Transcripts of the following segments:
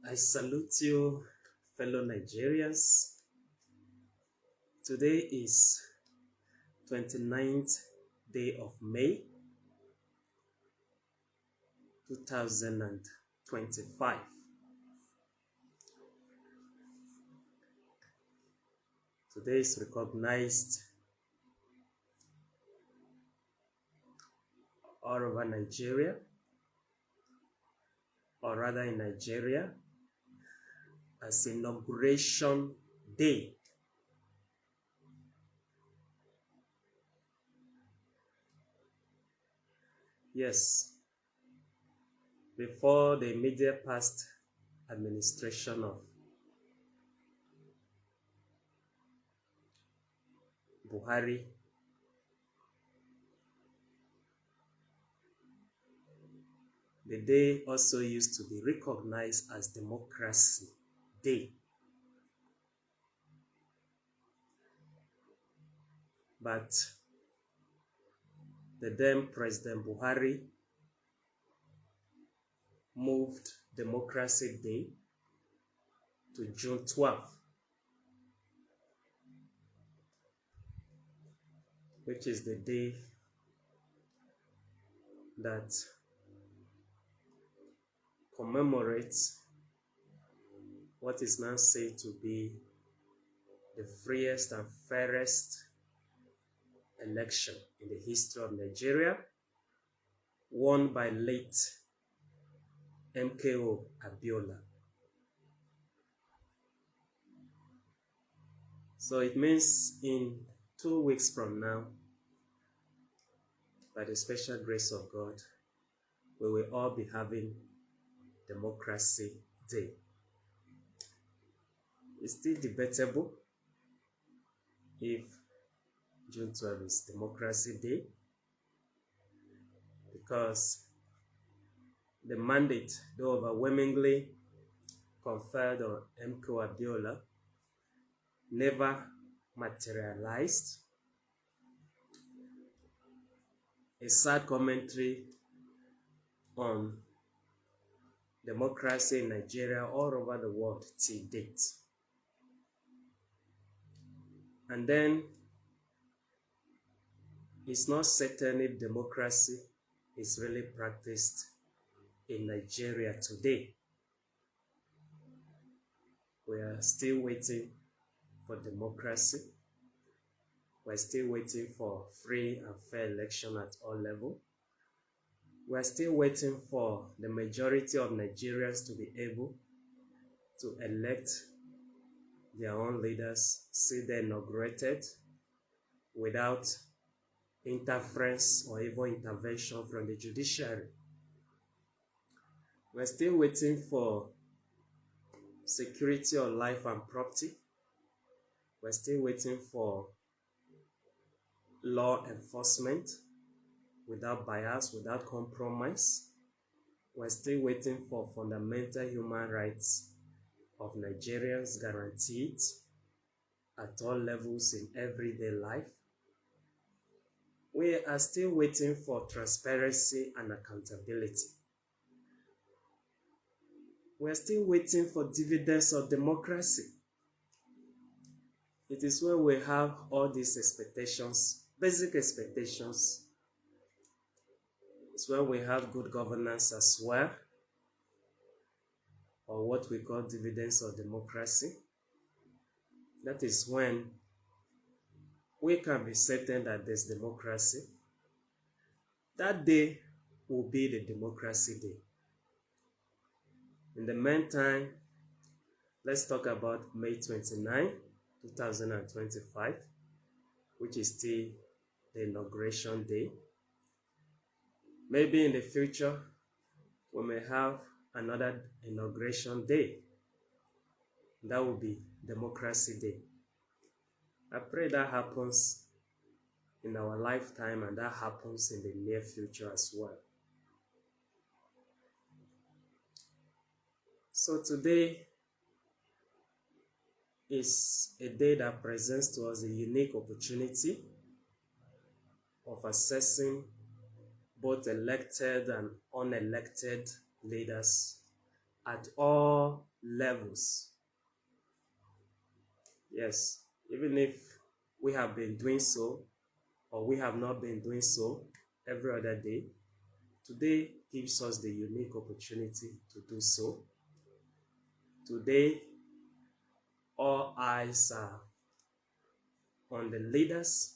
I salute you, fellow Nigerians. Today is 29th day of May 2025. Today is recognized all over Nigeria, or rather in Nigeria, as Inauguration Day. Yes, before the immediate past administration of Buhari, the day also used to be recognized as Democracy Day. But the then President Buhari moved Democracy Day to June 12th, which is the day that commemorates what is now said to be the freest and fairest election in the history of Nigeria, won by late MKO Abiola. So it means in 2 weeks from now, by the special grace of God, we will all be having Democracy Day. It's still debatable if June 12th is Democracy Day, because the mandate, though overwhelmingly conferred on MKO Abiola, never materialized. A sad commentary on democracy in Nigeria all over the world till date. And then it's not certain if democracy is really practiced in Nigeria today. We are still waiting for democracy. We're still waiting for free and fair election at all levels. We're still waiting for the majority of Nigerians to be able to elect their own leaders, see them inaugurated without interference or even intervention from the judiciary. We're still waiting for security of life and property. We're still waiting for law enforcement without bias, without compromise. We're still waiting for fundamental human rights of Nigerians guaranteed at all levels in everyday life. We are still waiting for transparency and accountability. We're still waiting for dividends of democracy. It is when we have all these expectations, basic expectations. It's when we have good governance as well, or what we call dividends of democracy. That is when we can be certain that there's democracy. That day will be the Democracy Day. In the meantime, let's talk about May 29, 2025, which is still the Inauguration Day. Maybe in the future, we may have another Inauguration Day. That will be Democracy Day. I pray that happens in our lifetime and that happens in the near future as well. So today is a day that presents to us a unique opportunity of assessing both elected and unelected leaders at all levels. Yes, even if we have been doing so or we have not been doing so every other day, today gives us the unique opportunity to do so. Today, all eyes are on the leaders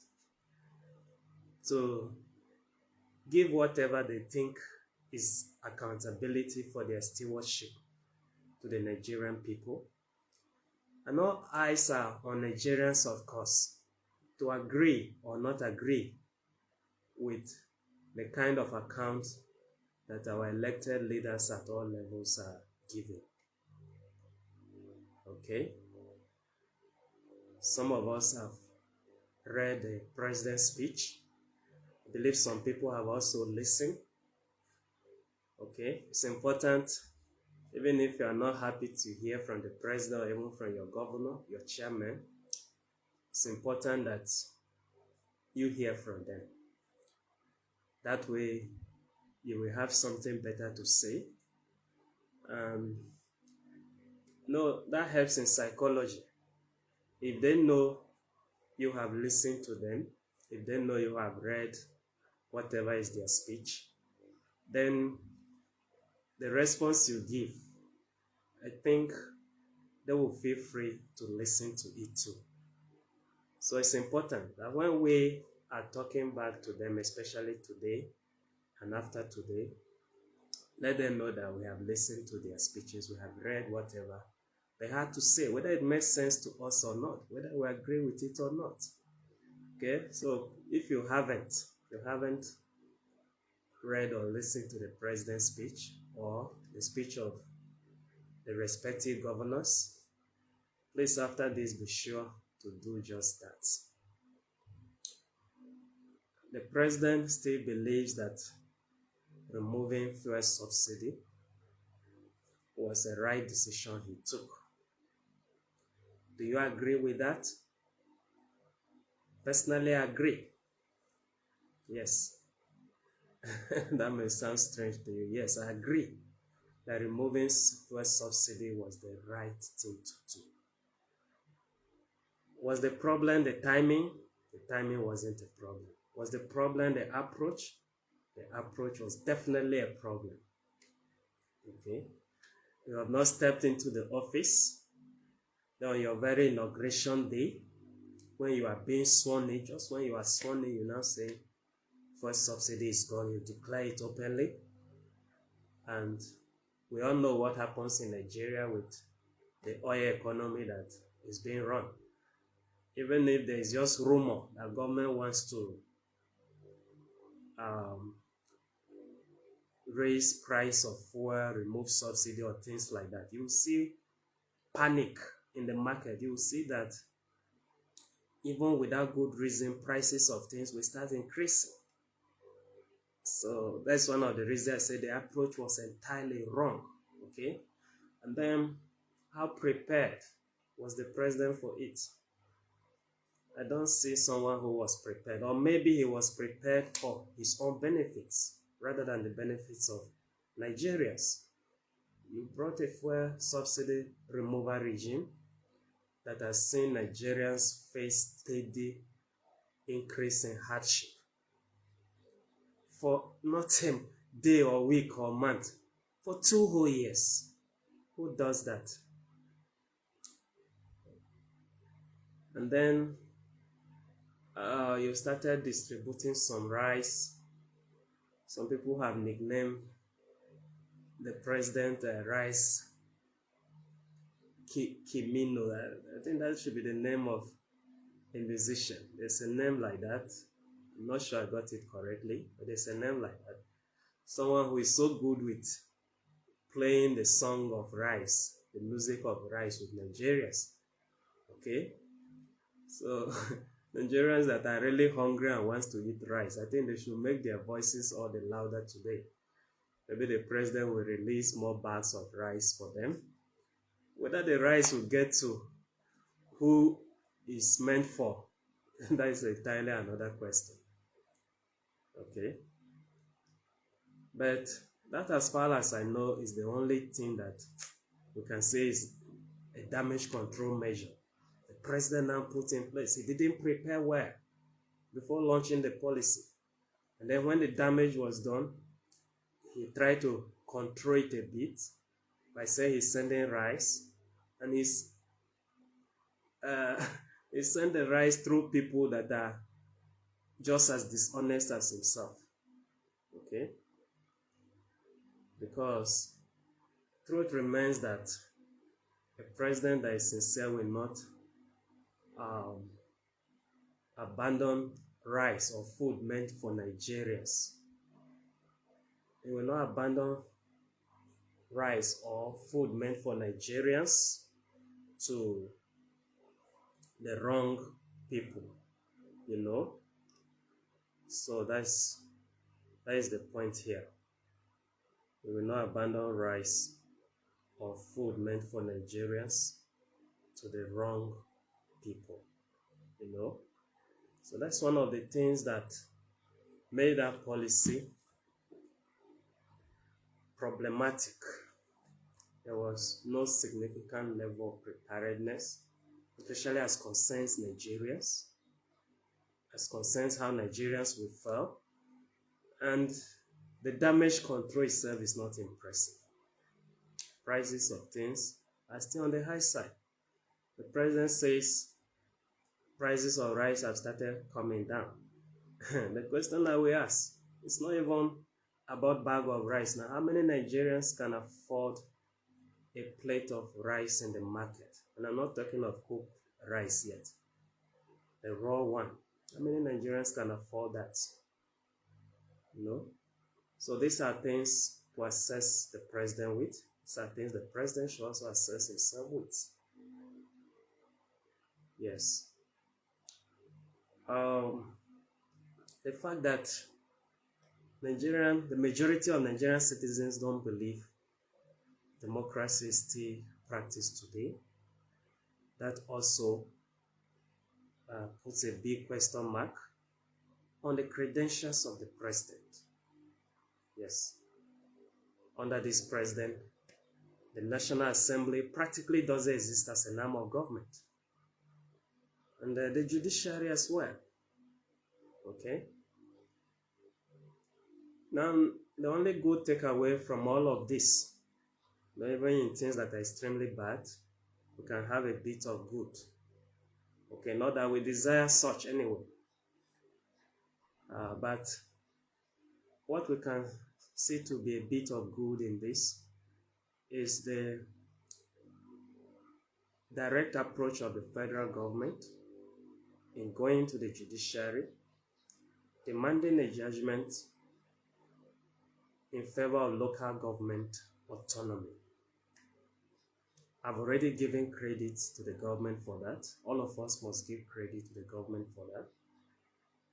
to give whatever they think is accountability for their stewardship to the Nigerian people. And all eyes are on Nigerians, of course, to agree or not agree with the kind of account that our elected leaders at all levels are giving. Okay? Some of us have read the president's speech. I believe some people have also listened. Okay? It's important, even if you are not happy to hear from the president or even from your governor, your chairman, it's important that you hear from them. That way, you will have something better to say. No, that helps in psychology. If they know you have listened to them, if they know you have read whatever is their speech, then the response you give, I think they will feel free to listen to it too. So it's important that when we are talking back to them, especially today and after today, let them know that we have listened to their speeches, we have read whatever they had to say, whether it makes sense to us or not, whether we agree with it or not. Okay, so if you haven't read or listened to the president's speech or the speech of the respective governors, please after this be sure to do just that. The president still believes that removing fuel subsidy was a right decision he took. Do you agree with that? Personally, I agree. Yes. That may sound strange to you. Yes, I agree that removing fuel subsidy was the right thing to do. Was the problem the timing? The timing wasn't a problem. Was the problem the approach? The approach was definitely a problem. Okay? You have not stepped into the office. Then on your very inauguration day, when you are being sworn in, just when you are sworn in, you now say, first subsidy is gone. You declare it openly. And we all know what happens in Nigeria with the oil economy that is being run. Even if there is just rumor that government wants to raise price of fuel, remove subsidy or things like that, you will see panic in the market. You will see that even without good reason, prices of things will start increasing. So that's one of the reasons I said the approach was entirely wrong. Okay? And then, how prepared was the president for it? I don't see someone who was prepared, or maybe he was prepared for his own benefits rather than the benefits of Nigerians. You brought a fuel subsidy removal regime that has seen Nigerians face steady increase in hardship for not a day or week or month, for 2 whole years. Who does that? And then you started distributing some rice. Some people have nicknamed the president Rice Kimino. I think that should be the name of a musician. There's a name like that. I'm not sure I got it correctly, but there's a name like that. Someone who is so good with playing the song of rice, the music of rice with Nigerians. Okay? So, Nigerians that are really hungry and wants to eat rice, I think they should make their voices all the louder today. Maybe the president will release more bags of rice for them. Whether the rice will get to who is meant for, that is entirely another question. Okay? But That, as far as I know, is the only thing that we can say is a damage control measure the president now put in place. He didn't prepare well before launching the policy. And then when the damage was done, he tried to control it a bit by saying he's sending rice, and he's he sent the rice through people that are just as dishonest as himself. Okay? Because truth remains that a president that is sincere will not abandon rice or food meant for Nigerians. He will not abandon rice or food meant for Nigerians to the wrong people, you know. So that is the point here. We will not abandon rice or food meant for Nigerians to the wrong people, you know. So that's one of the things that made that policy problematic. There was no significant level of preparedness, especially as concerns Nigerians, as concerns how Nigerians will fare, and the damage control itself is not impressive. Prices of things are still on the high side. The president says prices of rice have started coming down. The question that we ask, it's not even about bag of rice. Now, how many Nigerians can afford a plate of rice in the market? And I'm not talking of cooked rice yet, the raw one. How many Nigerians can afford that? You know? So these are things to assess the president with. These are things the president should also assess himself with. Yes. The fact that the majority of Nigerian citizens don't believe democracy is still practiced today, that also puts a big question mark on the credentials of the president. Yes. Under this president, the National Assembly practically doesn't exist as an arm of government. And the judiciary as well. Okay? Now, the only good takeaway from all of this, even in things that are extremely bad, we can have a bit of good. Okay, not that we desire such anyway. But what we can see to be a bit of good in this is the direct approach of the federal government in going to the judiciary, demanding a judgment in favor of local government autonomy. I've already given credit to the government for that. All of us must give credit to the government for that.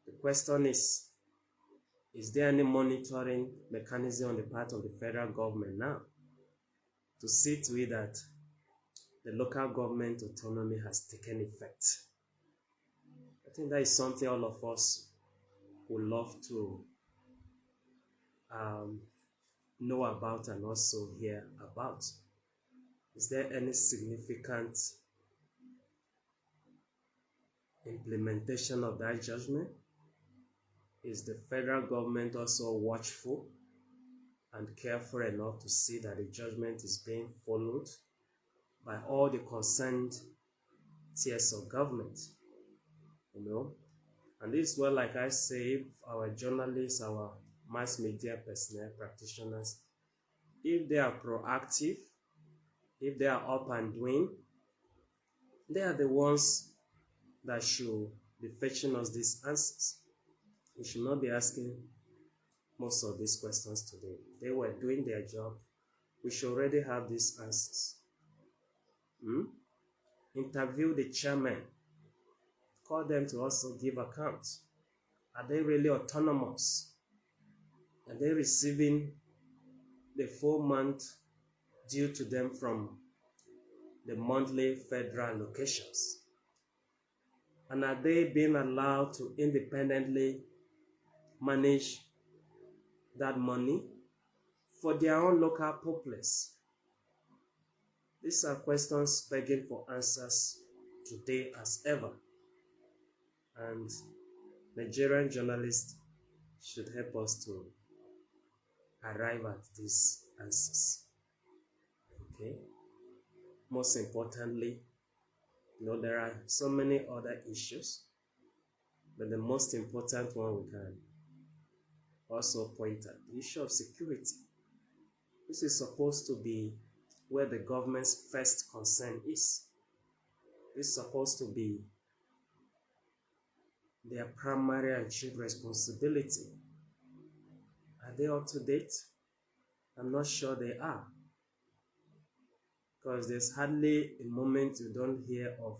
The question is there any monitoring mechanism on the part of the federal government now to see to it that the local government autonomy has taken effect? I think that is something all of us would love to know about and also hear about. Is there any significant implementation of that judgment? Is the federal government also watchful and careful enough to see that the judgment is being followed by all the concerned tiers of government? You know? And this is where, like I say, our journalists, our mass media personnel, practitioners, if they are proactive, if they are up and doing, they are the ones that should be fetching us these answers. We should not be asking most of these questions today. They were doing their job. We should already have these answers. Interview the chairman. Call them to also give account. Are they really autonomous? Are they receiving the full month due to them from the monthly federal allocations? And are they being allowed to independently manage that money for their own local populace? These are questions begging for answers today as ever. And Nigerian journalists should help us to arrive at these answers. Okay? Most importantly, there are so many other issues, but the most important one we can also point at the issue of security. This is supposed to be where the government's first concern is. It's supposed to be their primary and chief responsibility. Are they up to date? I'm not sure they are. Because there's hardly a moment you don't hear of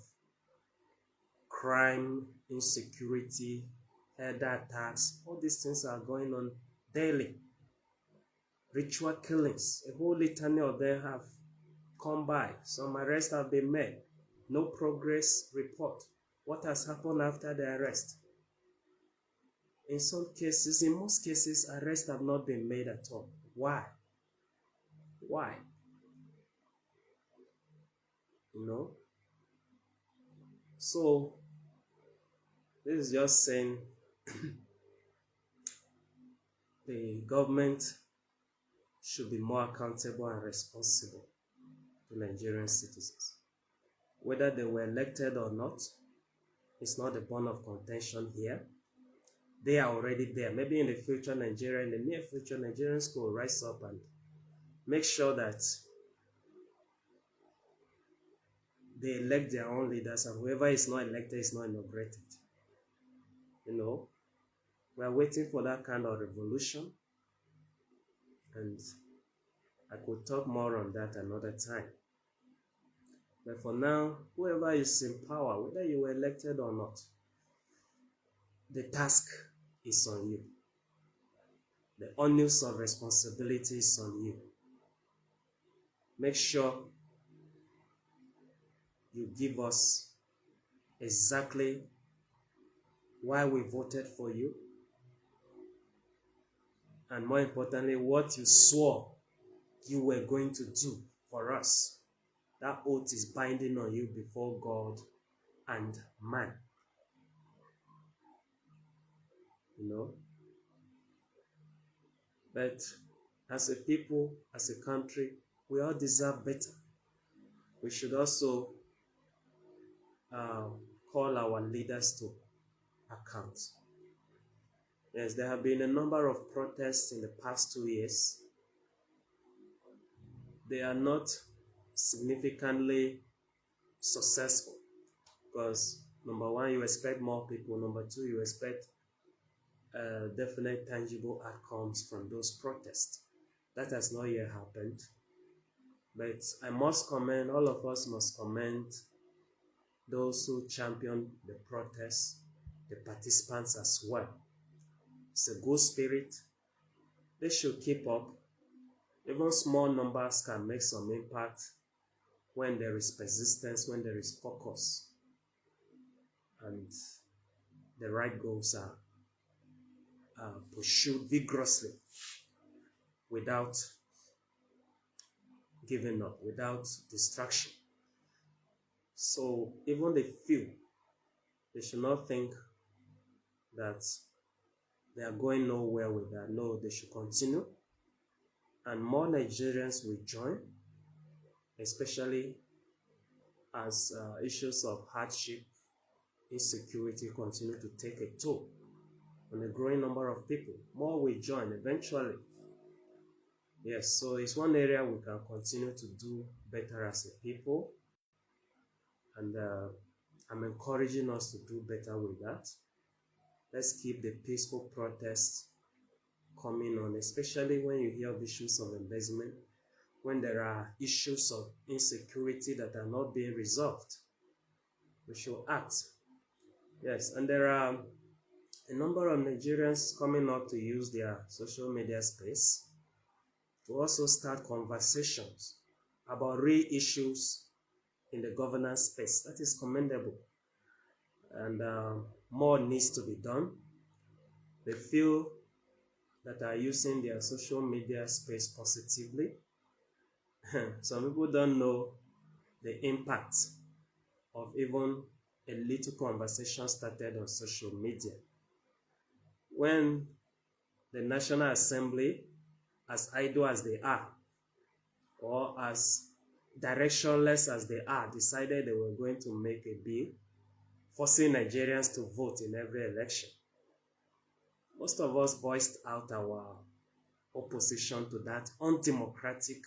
crime, insecurity, header attacks. All these things are going on daily. Ritual killings, a whole litany of them have come by. Some arrests have been made. No progress report. What has happened after the arrest? In some cases, in most cases, arrests have not been made at all. Why? Why? So, this is just saying the government should be more accountable and responsible to Nigerian citizens. Whether they were elected or not, it's not a bone of contention here. They are already there. Maybe in the future, in the near future, Nigerians will rise up and make sure that they elect their own leaders, and whoever is not elected is not inaugurated. We are waiting for that kind of revolution, and I could talk more on that another time. But for now, whoever is in power, whether you were elected or not, the task is on you. The onus of responsibility is on you. Make sure you give us exactly why we voted for you, and more importantly, what you swore you were going to do for us. That oath is binding on you before God and man. But as a people, as a country, we all deserve better. We should also call our leaders to account. Yes, there have been a number of protests in the past 2 years. They are not significantly successful because, number one, you expect more people. Number two, you expect definite tangible outcomes from those protests. That has not yet happened. But I must commend, all of us must commend those who championed the protests, the participants as well. It's a good spirit. They should keep up. Even small numbers can make some impact when there is persistence, when there is focus, and the right goals are pursued vigorously without giving up, without distraction. So even the few, they should not think that they are going nowhere with that. No, they should continue. And more Nigerians will join, especially as issues of hardship, insecurity continue to take a toll on a growing number of people. More will join eventually. Yes, so it's one area we can continue to do better as a people. And I'm encouraging us to do better with that. Let's keep the peaceful protests coming on, especially when you hear of issues of embezzlement, when there are issues of insecurity that are not being resolved. We should act. Yes, and there are a number of Nigerians coming up to use their social media space to also start conversations about real issues in the governance space. That is commendable. And more needs to be done. They feel that are using their social media space positively. Some people don't know the impact of even a little conversation started on social media. When the National Assembly, as idle as they are, or as directionless as they are, decided they were going to make a bill forcing Nigerians to vote in every election, most of us voiced out our opposition to that undemocratic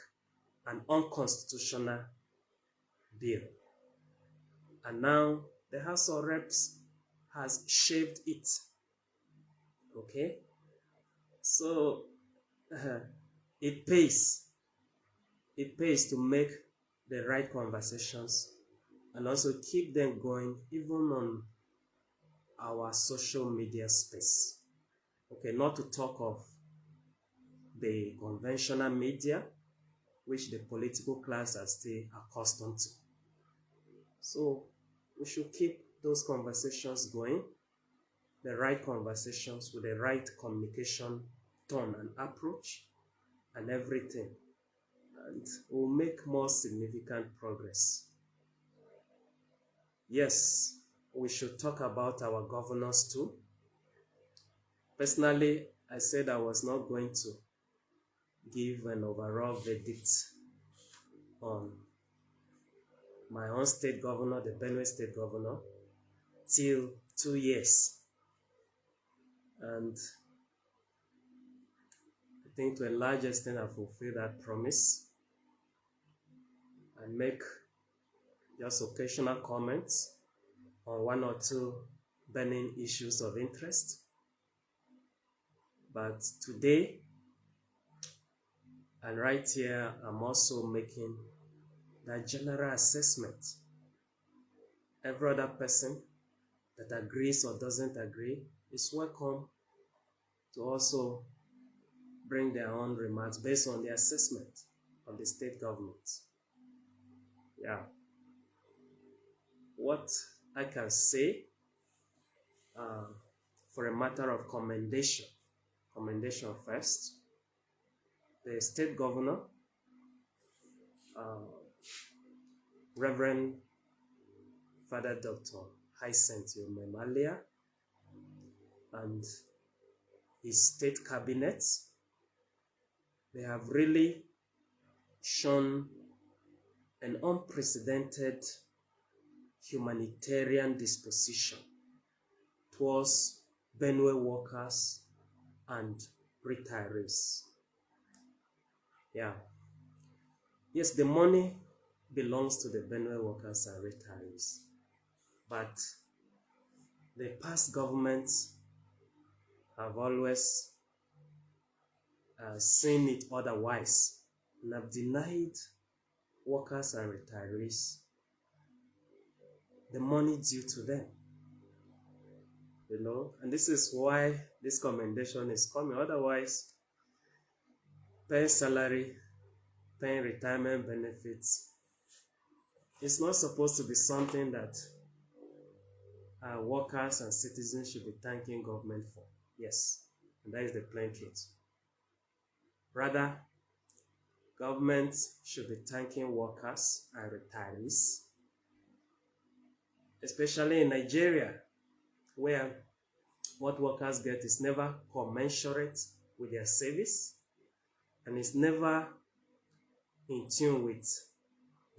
and unconstitutional bill. And now the House of Reps has shaved it. Okay? So it pays. It pays to make the right conversations and also keep them going even on our social media space. Okay, not to talk of the conventional media, which the political class are still accustomed to. So we should keep those conversations going, the right conversations with the right communication tone and approach and everything, and we'll make more significant progress. Yes, we should talk about our governors too. Personally, I said I was not going to give an overall verdict on my own state governor, the Benue State Governor, till 2 years. And I think to a large extent I fulfill that promise and make just occasional comments on one or two burning issues of interest. But today, and right here, I'm also making that general assessment. Every other person that agrees or doesn't agree is welcome to also bring their own remarks based on the assessment of the state government. Yeah. What I can say for a matter of commendation first, the state governor, Reverend Father Dr. Hyacinth Umemalia, and his state cabinet, they have really shown an unprecedented humanitarian disposition towards Benue workers and retirees. Yeah. Yes, the money belongs to the Benue workers and retirees, but the past governments have always seen it otherwise and have denied workers and retirees the money due to them. You know, and this is why this commendation is coming. Otherwise, paying salary, paying retirement benefits, it's not supposed to be something that workers and citizens should be thanking government for. Yes, and that is the plain truth. Rather, government should be thanking workers and retirees, especially in Nigeria, where what workers get is never commensurate with their service and is never in tune with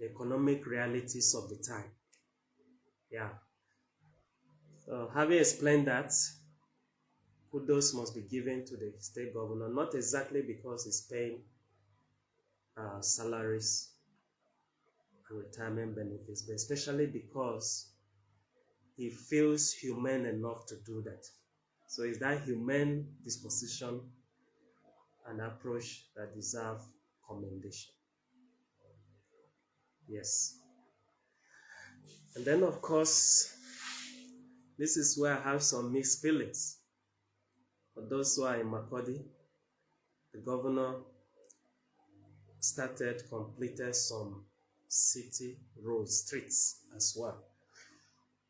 the economic realities of the time. Yeah. So having explained that, kudos must be given to the state governor, not exactly because he's paying salaries and retirement benefits, but especially because he feels humane enough to do that. So it's that humane disposition and approach that deserve commendation. Yes. And then, of course, this is where I have some mixed feelings. For those who are in Makurdi, the governor completed some city roads, streets as well.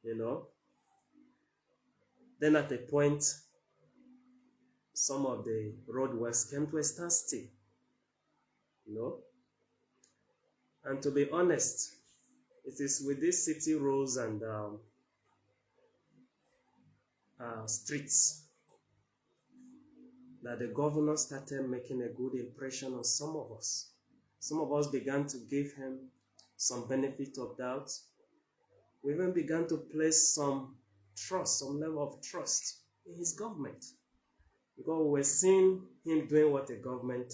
You know, then at a point, some of the road works came to a standstill, you know. And to be honest, it is with these city roads and streets that the governor started making a good impression on some of us. Some of us began to give him some benefit of doubt. We even began to place some trust, some level of trust in his government, because we were seeing him doing what a government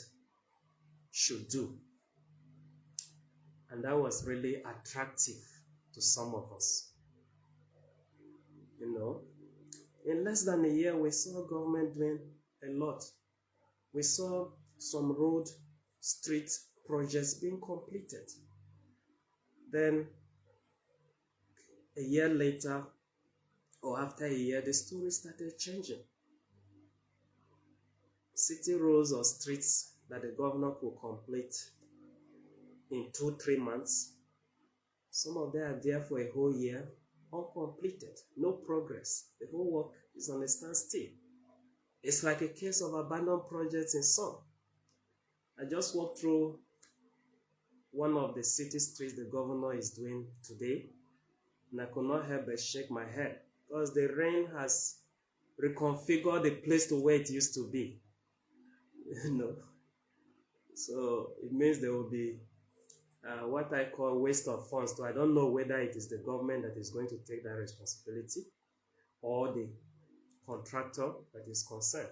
should do. And that was really attractive to some of us. You know, in less than a year, we saw government doing a lot. We saw some road, street projects being completed. Then, a year later, or after a year, the story started changing. City roads or streets that the governor could complete in 2-3 months, some of them are there for a whole year, uncompleted, no progress. The whole work is on a standstill. It's like a case of abandoned projects in some. I just walked through one of the city streets the governor is doing today, and I could not help but shake my head, because the rain has reconfigured the place to where it used to be. You know, so it means there will be what I call waste of funds. So I don't know whether it is the government that is going to take that responsibility or the contractor that is concerned.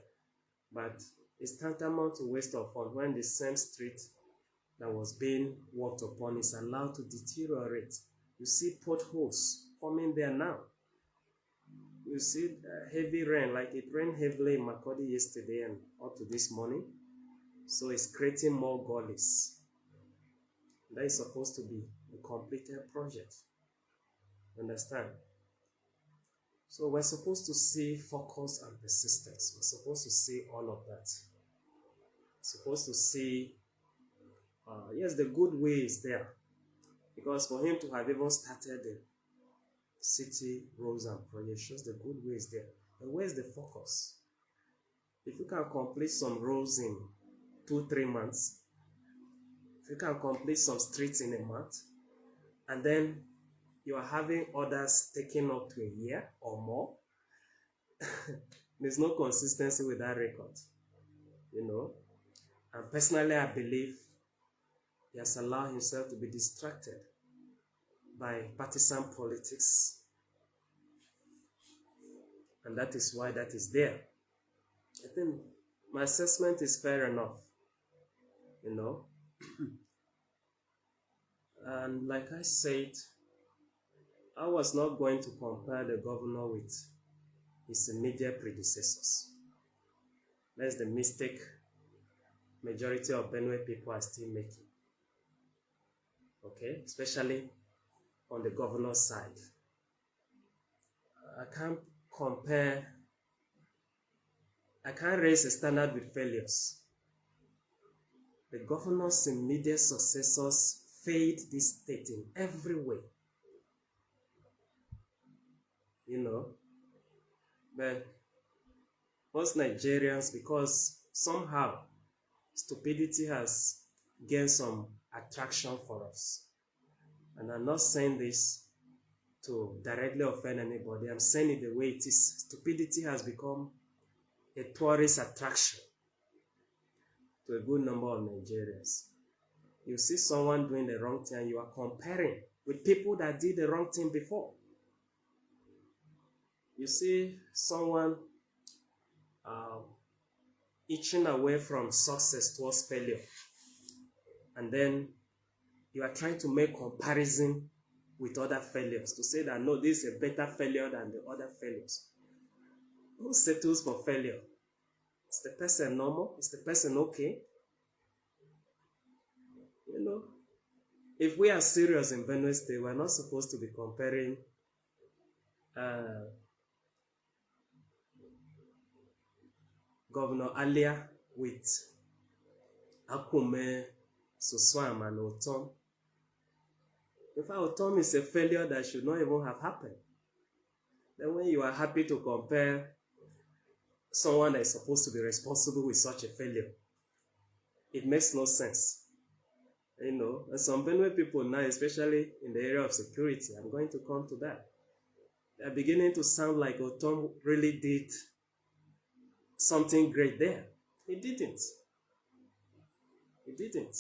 But it's tantamount to waste of funds when the same street that was being worked upon is allowed to deteriorate. You see potholes forming there now. You see heavy rain, like it rained heavily in Makurdi yesterday and up to this morning. So it's creating more gullies. That is supposed to be a completed project. Understand? So we're supposed to see focus and persistence. We're supposed to see all of that. We're supposed to see, yes, the good way is there. Because for him to have even started the city roads and projects shows the good way is there. But where's the focus? If you can complete some roads in 2-3 months, if you can complete some streets in a month, and then you are having others taking up to a year or more, there's no consistency with that record, you know. And personally, I believe he has allowed himself to be distracted by partisan politics, and that is why that is there. I think my assessment is fair enough, you know. And like I said, I was not going to compare the governor with his immediate predecessors. That's the mistake majority of Benue people are still making. Okay, especially on the governor's side. I can't compare, I can't raise a standard with failures. The governor's immediate successors failed this state in every way. You know, but most Nigerians, because somehow stupidity has gained some attraction for us. And I'm not saying this to directly offend anybody. I'm saying it the way it is. Stupidity has become a tourist attraction to a good number of Nigerians. You see someone doing the wrong thing and you are comparing with people that did the wrong thing before. You see someone itching away from success towards failure, and then you are trying to make comparison with other failures to say that no, this is a better failure than the other failures. Who settles for failure? Is the person normal? Is the person okay? You know, if we are serious in Benue State, we're not supposed to be comparing Governor Alia with Akume, Suswam, and Otom. In fact, Otom is a failure that should not even have happened. Then when you are happy to compare someone that is supposed to be responsible with such a failure. It makes no sense. And some Benue people now, especially in the area of security, I'm going to come to that. They're beginning to sound like Otom really did something great there. He didn't. He didn't.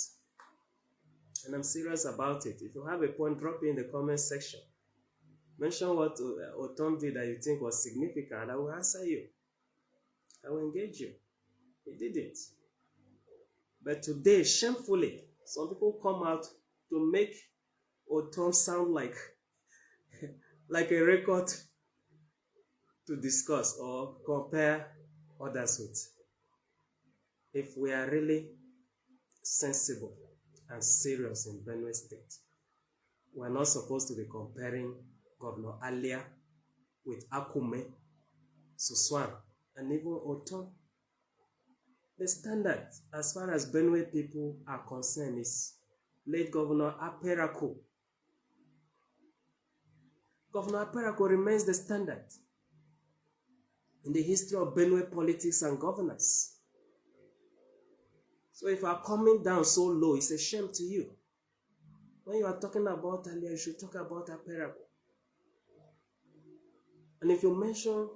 And I'm serious about it. If you have a point, drop it in the comment section. Mention what Otom did that you think was significant, and I will answer you. I will engage you. He didn't. But today, shamefully, some people come out to make Otom sound like a record to discuss or compare others with. If we are really sensible and serious in Benue State, we are not supposed to be comparing Governor Alia with Akume, Suswan, and even Otom. The standard, as far as Benue people are concerned, is late Governor Aperako. Governor Aperako remains the standard in the history of Benue politics and governance. So if you are coming down so low, it's a shame to you. When you are talking about Alia, you should talk about Aperako. And if you mention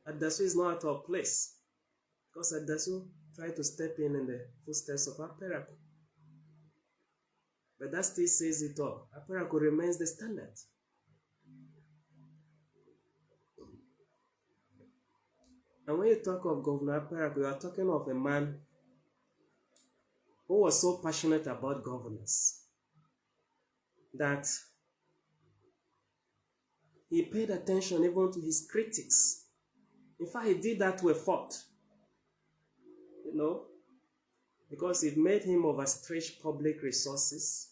Adasu is not at our place, because Adasu tried to step in the footsteps of Aperako. But that still says it all. Aperako remains the standard. And when you talk of Governor Aperako, you are talking of a man who was so passionate about governance that he paid attention even to his critics. In fact, he did that to a fault. Because it made him overstretch public resources,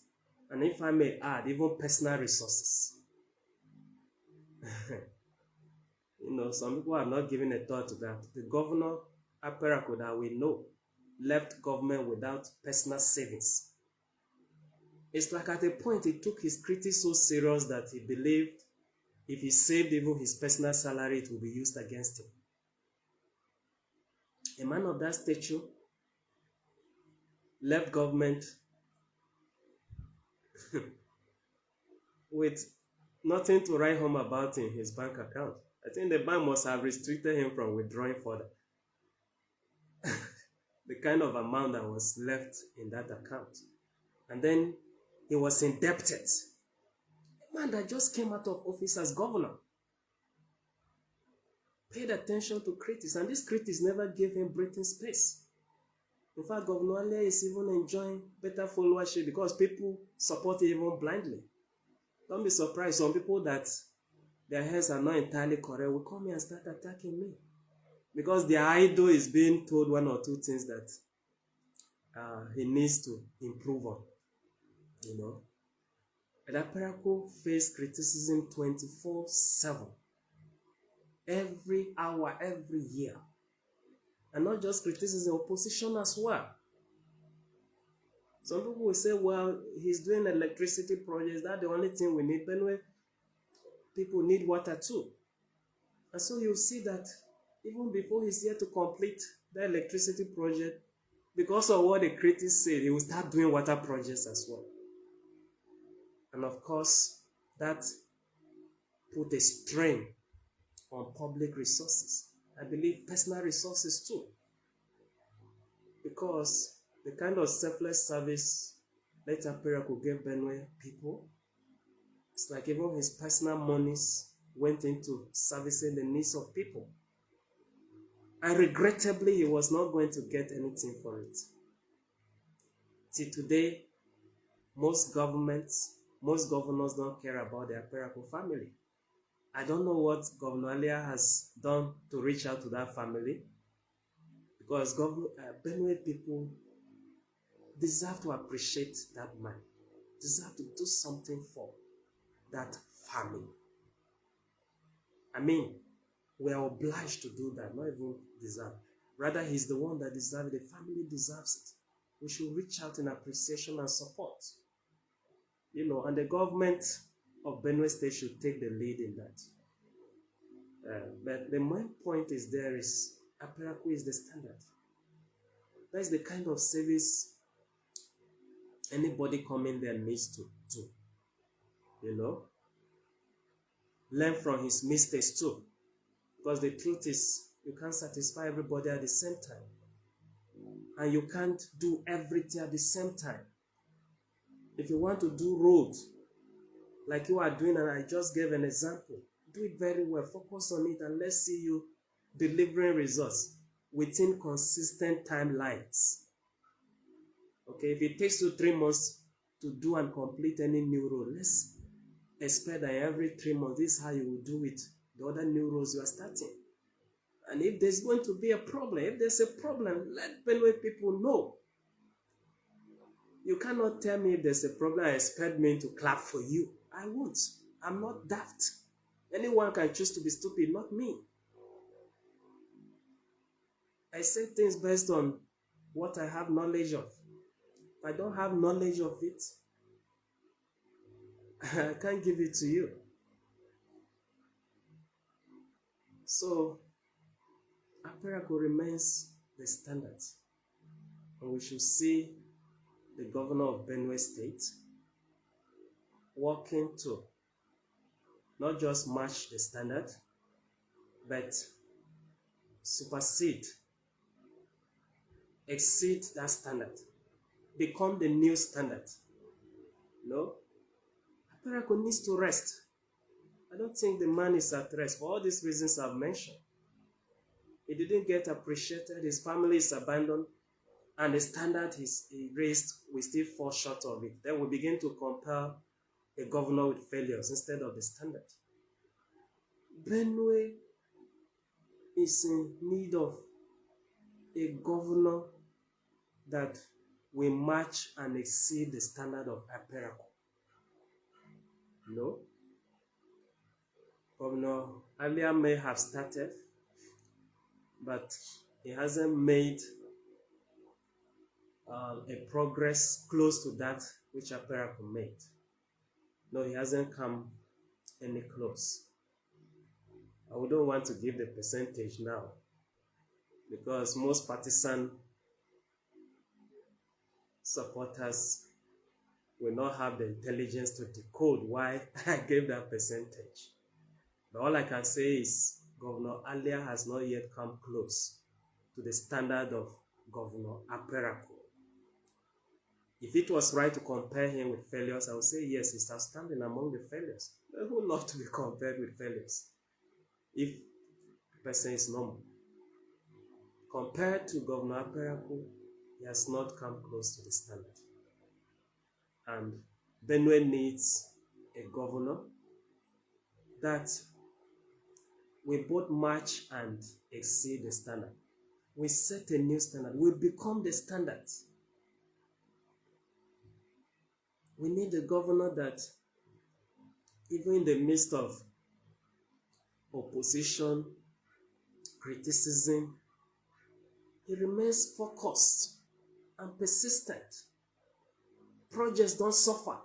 and if I may add, even personal resources. Some people are not giving a thought to that. The Governor Aperako that we know left government without personal savings. It's like at a point he took his critics so serious that he believed if he saved even his personal salary, it will be used against him. A man of that stature left government with nothing to write home about in his bank account. I think the bank must have restricted him from withdrawing further. The kind of amount that was left in that account. And then he was indebted. A man that just came out of office as governor paid attention to critics, and these critics never gave him breathing space. In fact, Governor Alia is even enjoying better followership because people support him even blindly. Don't be surprised, some people that their heads are not entirely correct will come here and start attacking me. Because their idol is being told one or two things that he needs to improve on. And Aperako faced criticism 24/7. Every hour, every year. And not just criticism, opposition as well. Some people will say, well, he's doing electricity projects. That's the only thing we need. Benue people need water too. And so you'll see that even before he's here to complete the electricity project, because of what the critics said, he will start doing water projects as well. And of course, that put a strain on public resources. I believe personal resources too. Because the kind of selfless service that Aperako gave Benue people, it's like even his personal monies went into servicing the needs of people. And regrettably, he was not going to get anything for it. See, today, most governors don't care about the Aperako family. I don't know what Governor Alia has done to reach out to that family, because Benue people deserve to appreciate that man, deserve to do something for that family. I mean, we are obliged to do that, not even deserve. Rather, he's the one that deserves it. The family deserves it. We should reach out in appreciation and support. And the government of Benue State should take the lead in that. But the main point is Aperaku is the standard. That is the kind of service anybody coming there needs to do. Learn from his mistakes too. Because the truth is, you can't satisfy everybody at the same time. And you can't do everything at the same time. If you want to do road, like you are doing, and I just gave an example, do it very well, focus on it, and let's see you delivering results within consistent timelines. Okay, if it takes you 3 months to do and complete any new road, let's expect that every 3 months, this is how you will do it. The other new roads you are starting. And if there's going to be a problem, let Benue people know. You cannot tell me if there's a problem and expect me to clap for you. I won't. I'm not daft. Anyone can choose to be stupid, not me. I say things based on what I have knowledge of. If I don't have knowledge of it, I can't give it to you. So, Aperaku remains the standard. And we should see the governor of Benue State working to not just match the standard, but supersede, exceed that standard, become the new standard. Aperaku needs to rest. I don't think the man is at rest for all these reasons I've mentioned. He didn't get appreciated, his family is abandoned, and the standard he raised will still fall short of it. Then we begin to compare a governor with failures instead of the standard. Benue is in need of a governor that will match and exceed the standard of Aperaku. Governor Alia may have started, but he hasn't made a progress close to that which Aperaku made. No, he hasn't come any close. I wouldn't want to give the percentage now, because most partisan supporters will not have the intelligence to decode why I gave that percentage. But all I can say is Governor Alia has not yet come close to the standard of Governor Aperaku. If it was right to compare him with failures, I would say yes, he's outstanding among the failures. I would love to be compared with failures if the person is normal. Compared to Governor Aperaku, he has not come close to the standard. And Benue needs a governor that will both match and exceed the standard. We set a new standard. We become the standard. We need a governor that, even in the midst of opposition, criticism, he remains focused and persistent. Projects don't suffer.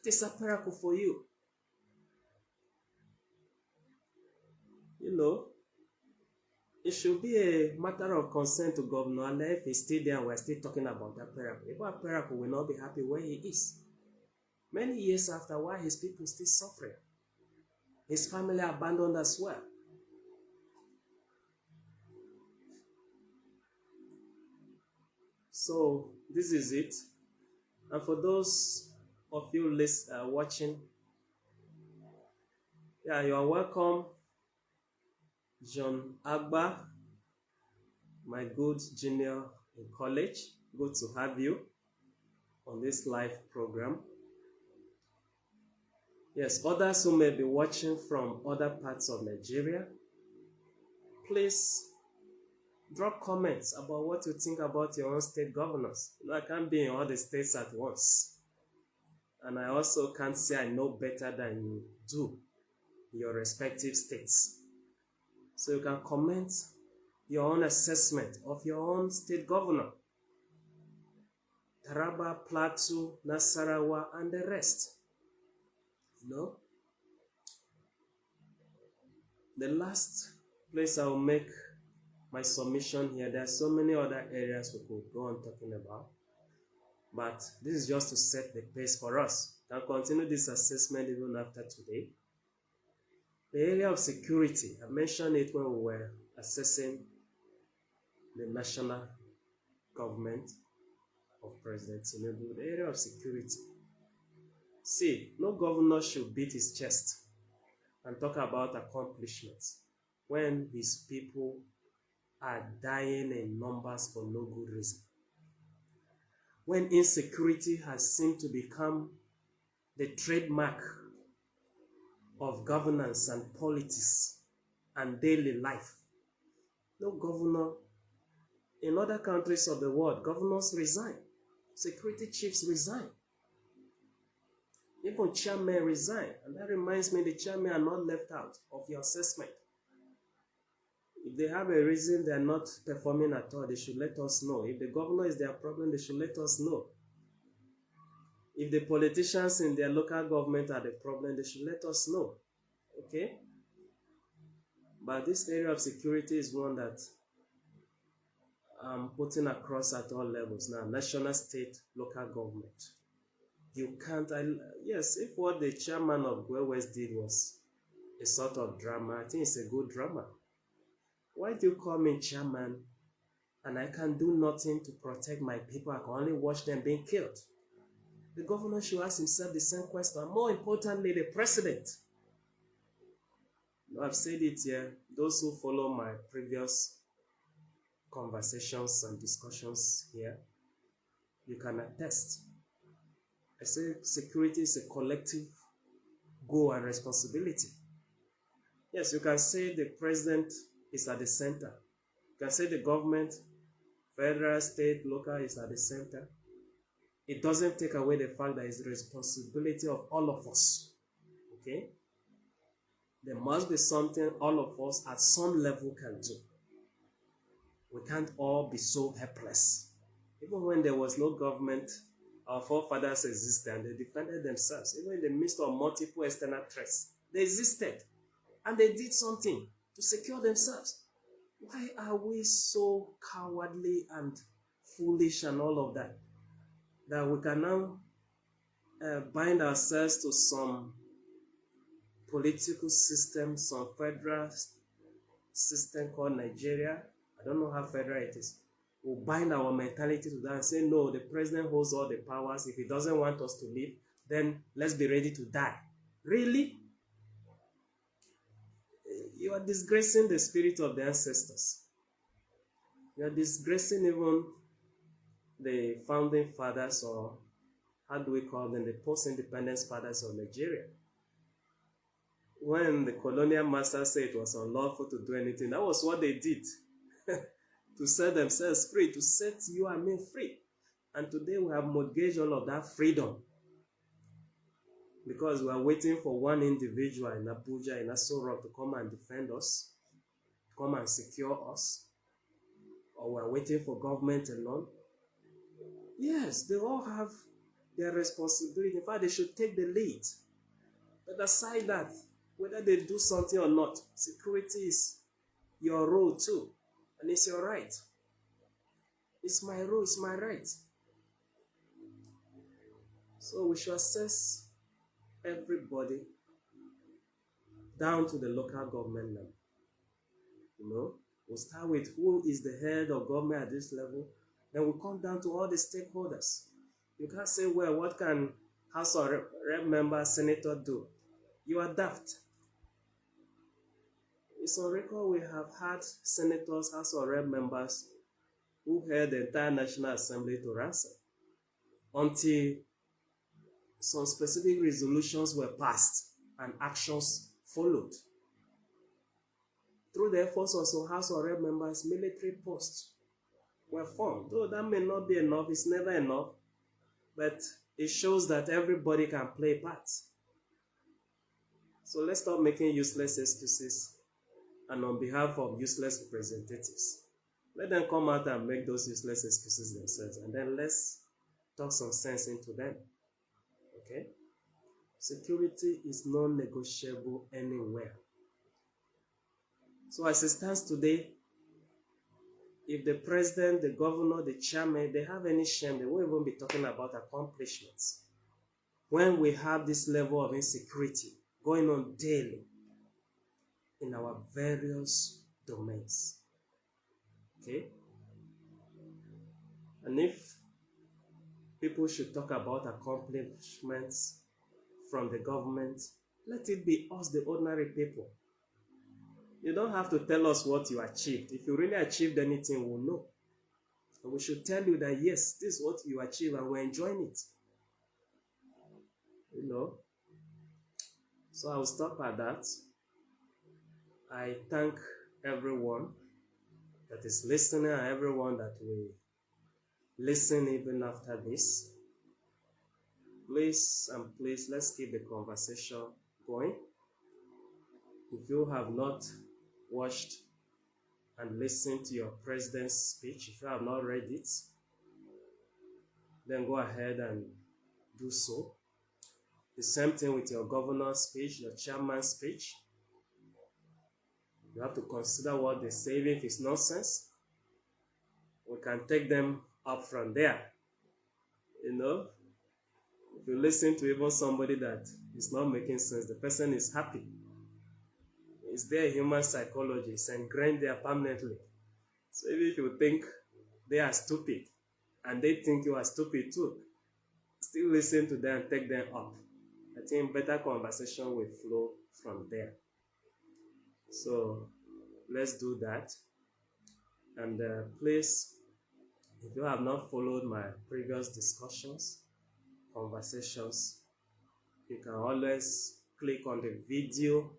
That is Aperaku for you. It should be a matter of concern to Governor Ale if he's still there and we're still talking about Aperaku. If Aperaku will not be happy where he is. Many years after, why his people still suffering? His family abandoned as well. So, this is it. And for those of you watching, you are welcome. John Agba, my good junior in college, good to have you on this live program. Yes, others who may be watching from other parts of Nigeria, please drop comments about what you think about your own state governors. I can't be in all the states at once. And I also can't say I know better than you do in your respective states. So you can comment your own assessment of your own state governor. Taraba, Plateau, Nasarawa, and the rest. The last place I will make my submission here. There are so many other areas we could go on talking about, but this is just to set the pace for us. I'll continue this assessment even after today. The area of security, I mentioned it when we were assessing the national government of President Tinubu. The area of security. See, no governor should beat his chest and talk about accomplishments when his people are dying in numbers for no good reason. When insecurity has seemed to become the trademark of governance and politics and daily life. No governor, in other countries of the world, governors resign. Security chiefs resign. Even chairmen resign. And that reminds me, the chairmen are not left out of your assessment. If they have a reason they are not performing at all, they should let us know. If the governor is their problem, they should let us know. If the politicians in their local government are the problem, they should let us know. Okay? But this area of security is one that I'm putting across at all levels now. National, state, local government. You can't, yes, if what the chairman of Gwe West did was a sort of drama, I think it's a good drama. Why do you call me chairman and I can do nothing to protect my people? I can only watch them being killed. The governor should ask himself the same question. More importantly, the president. I've said it here. Those who follow my previous conversations and discussions here, you can attest. I say security is a collective goal and responsibility. Yes, you can say the president is at the center. You can say the government, federal, state, local is at the center. It doesn't take away the fact that it's the responsibility of all of us. Okay? There must be something all of us at some level can do. We can't all be so helpless. Even when there was no government, our forefathers existed and they defended themselves. Even in the midst of multiple external threats, they existed and they did something to secure themselves. Why are we so cowardly and foolish and all of that? That we can now bind ourselves to some political system, some federal system called Nigeria. I don't know how federal it is. We'll bind our mentality to that and say, no, the president holds all the powers. If he doesn't want us to live, then let's be ready to die. Really? You are disgracing the spirit of the ancestors. You are disgracing even the founding fathers, or how do we call them, the post-independence fathers of Nigeria. When the colonial masters said it was unlawful to do anything, that was what they did. To set themselves free, to set you and me free. And today we have mortgaged all of that freedom because we are waiting for one individual in Abuja, in Aso Rock, to come and defend us, come and secure us, or we are waiting for government alone. Yes, they all have their responsibility. In fact, they should take the lead. But aside that, whether they do something or not, security is your role too. And it's your right. It's my role, it's my right. So we should assess everybody down to the local government level. You know, we'll start with who is the head of government at this level. Then we'll come down to all the stakeholders. You can't say, well, what can House of Rep member, senator do? You are daft. It's on record we have had senators, House of Rep members who held the entire National Assembly to ransom until some specific resolutions were passed and actions followed. Through the efforts of some House of Rep members, military posts were formed. Though that may not be enough, it's never enough, but it shows that everybody can play a part. So let's stop making useless excuses. And on behalf of useless representatives, let them come out and make those useless excuses themselves, and then let's talk some sense into them. Okay? Security is non-negotiable anywhere. So as it stands today, If the president, the governor, the chairman, they have any shame, they won't even be talking about accomplishments. When we have this level of insecurity going on daily in our various domains. Okay? And if people should talk about accomplishments from the government, let it be us, the ordinary people. You don't have to tell us what you achieved. If you really achieved anything, we'll know. And we should tell you that, yes, this is what you achieved and we're enjoying it. You know? So I'll stop at that. I thank everyone that is listening and everyone that will listen even after this. Please, let's keep the conversation going. If you have not watched and listened to your president's speech, if you have not read it, then go ahead and do so. The same thing with your governor's speech, your chairman's speech. You have to consider what they say. If it's nonsense, we can take them up from there. You know, if you listen to even somebody that is not making sense, the person is happy. It's their human psychology. It's ingrained there permanently. So even if you think they are stupid and they think you are stupid too, still listen to them and take them up. I think better conversation will flow from there. So let's do that. And please, if you have not followed my previous discussions, conversations, you can always click on the video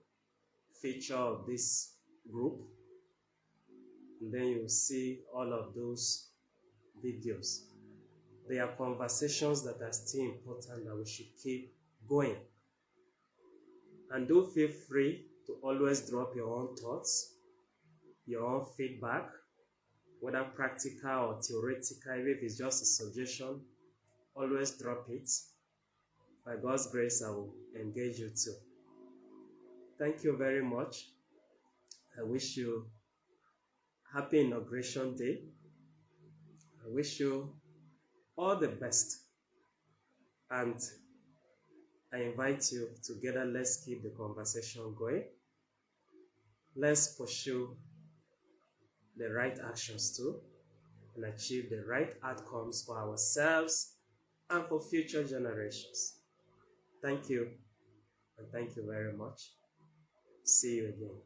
feature of this group, and then you will see all of those videos. They are conversations that are still important that we should keep going. And do feel free to always drop your own thoughts, your own feedback, whether practical or theoretical. If it's just a suggestion, always drop it. By God's grace, I will engage you too. Thank you very much. I wish you happy Inauguration Day. I wish you all the best. And I invite you together, let's keep the conversation going. Let's pursue the right actions too and achieve the right outcomes for ourselves and for future generations. Thank you, and thank you very much. See you again.